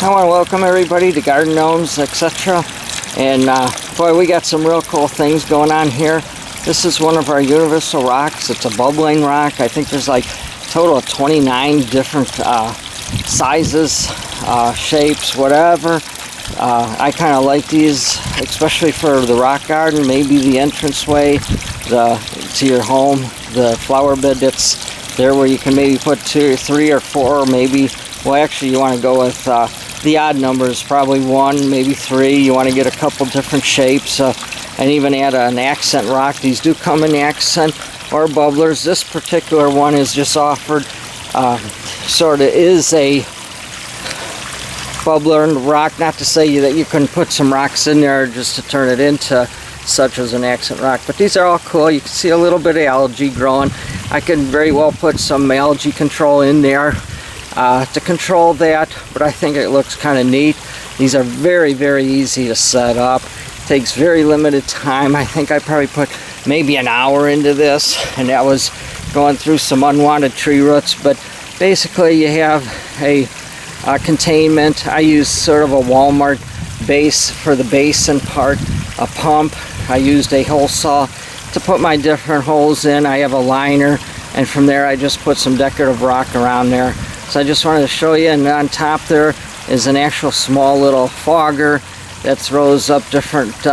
I want to welcome everybody to Garden Gnomes, etc. And boy, we got some real cool things going on here. This is one of our universal rocks. It's a bubbling rock. I think there's like a total of 29 different sizes, shapes, whatever. I kind of like these, especially for the rock garden, maybe the entranceway to your home, the flower bed that's there where you can maybe put 2 or 3 or 4, or maybe, well, actually you want to go with the odd numbers, probably 1, maybe 3. You want to get a couple different shapes and even add an accent rock. These do come in accent or bubblers. This particular one is just offered, sort of is a bubbler and rock. Not to say that you can put some rocks in there just to turn it into such as an accent rock, but these are all cool. You can see a little bit of algae growing. I can very well put some algae control in there to control that, but I think it looks kind of neat. These are very, very easy to set up. Takes very limited time. I think I probably put maybe an hour into this, and that was going through some unwanted tree roots. But basically you have a containment. I use sort of a Walmart base for the basin part, a pump. I used a hole saw to put my different holes in. I have a liner, and from there I just put some decorative rock around there. So I just wanted to show you, and on top there is an actual small little fogger that throws up different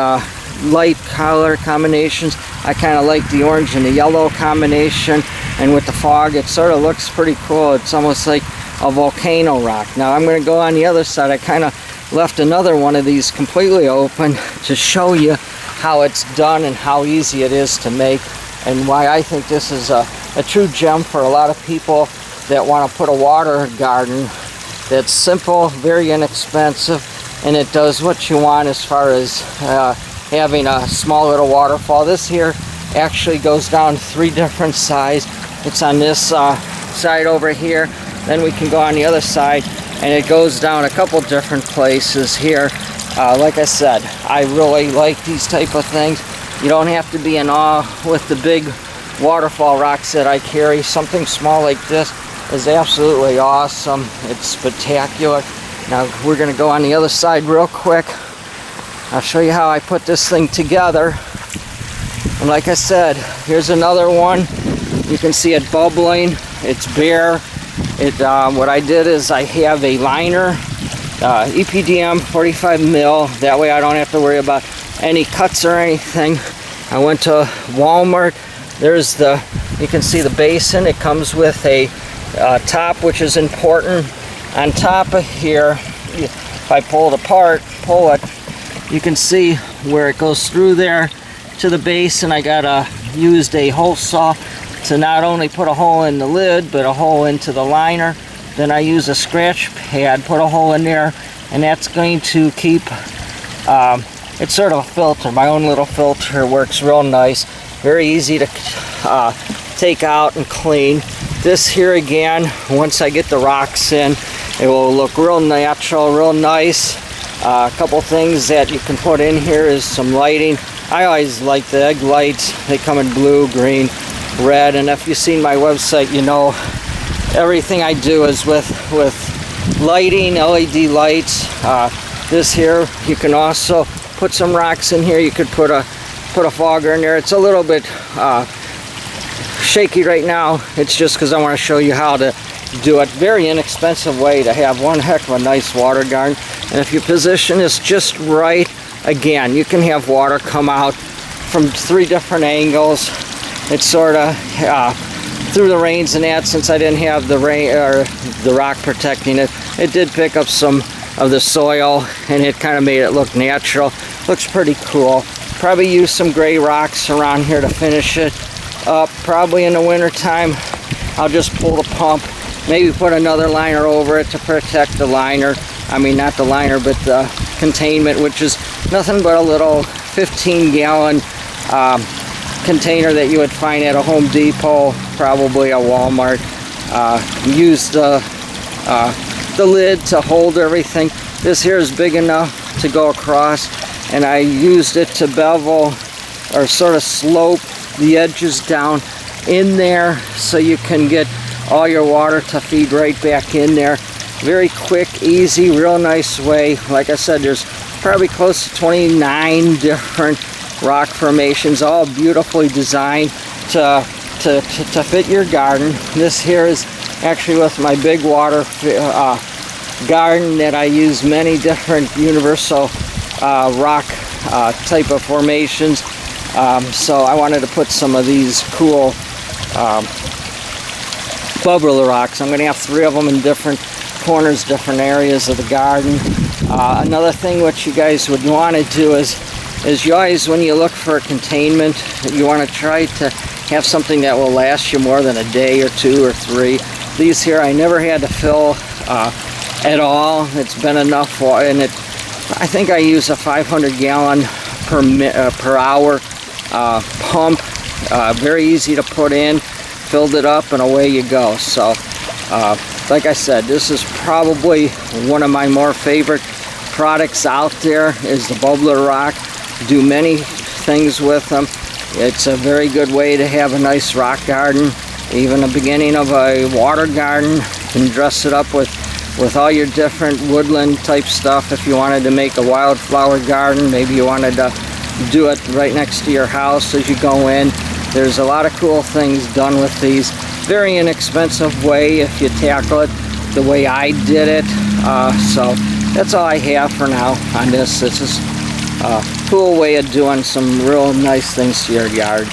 light color combinations. I kind of like the orange and the yellow combination, and with the fog it sort of looks pretty cool. It's almost like a volcano rock. Now I'm going to go on the other side. I kind of left another one of these completely open to show you how it's done and how easy it is to make, and why I think this is a true gem for a lot of people that want to put a water garden that's simple, very inexpensive, and it does what you want as far as having a small little waterfall. This here actually goes down 3 different sides. It's on this side over here, then we can go on the other side, and it goes down a couple different places here. Like I said, I really like these type of things. You don't have to be in awe with the big waterfall rocks that I carry. Something small like this is absolutely awesome. It's spectacular. Now we're going to go on the other side real quick. I'll show you how I put this thing together. And like I said, here's another one. You can see it bubbling. It's bare. What I did is I have a liner, EPDM 45 mil. That way I don't have to worry about any cuts or anything. I went to Walmart. There's you can see the basin. It comes with a top, which is important. On top of here, if I pull it apart, you can see where it goes through there to the base, and I used a hole saw to not only put a hole in the lid, but a hole into the liner. Then I use a scratch pad, put a hole in there, and that's going to keep, it's sort of a filter. My own little filter works real nice. Very easy to take out and clean. This here again, once I get the rocks in, it will look real natural, real nice. A couple things that you can put in here is some lighting. I always like the egg lights. They come in blue, green, red, and if you've seen my website, you know everything I do is with lighting, LED lights. This here, you can also put some rocks in here. You could put a fogger in there. It's a little bit shaky right now. It's just because I want to show you how to do it. Very inexpensive way to have one heck of a nice water garden. And if your position is just right, again, you can have water come out from 3 different angles. It's sort of through the rains and that, since I didn't have the rain or the rock protecting it, it did pick up some of the soil, and it kind of made it look natural. Looks pretty cool. Probably use some gray rocks around here to finish it up. Probably in the winter time I'll just pull the pump, maybe put another liner over it to protect the liner. I mean, not the liner, but the containment, which is nothing but a little 15-gallon container that you would find at a Home Depot, probably a Walmart. Use the lid to hold everything. This here is big enough to go across, and I used it to bevel or sort of slope the edges down in there so you can get all your water to feed right back in there. Very quick, easy, real nice way. Like I said, there's probably close to 29 different rock formations, all beautifully designed to fit your garden. This here is actually with my big water garden that I use many different universal rock type of formations. So I wanted to put some of these cool bubbler rocks. I'm going to have 3 of them in different corners, different areas of the garden. Another thing what you guys would want to do is you always, when you look for a containment, you want to try to have something that will last you more than a day or 2 or 3. These here I never had to fill at all. It's been enough water, and I think I use a 500 gallon per hour pump. Very easy to put in. Filled it up and away you go. So like I said, this is probably one of my more favorite products out there is the bubbler rock. Do many things with them. It's a very good way to have a nice rock garden. Even the beginning of a water garden, you can dress it up with all your different woodland type stuff. If you wanted to make a wildflower garden, maybe you wanted to do it right next to your house as you go in. There's a lot of cool things done with these. Very inexpensive way if you tackle it the way I did it. So that's all I have for now on this. It's just a cool way of doing some real nice things to your yard.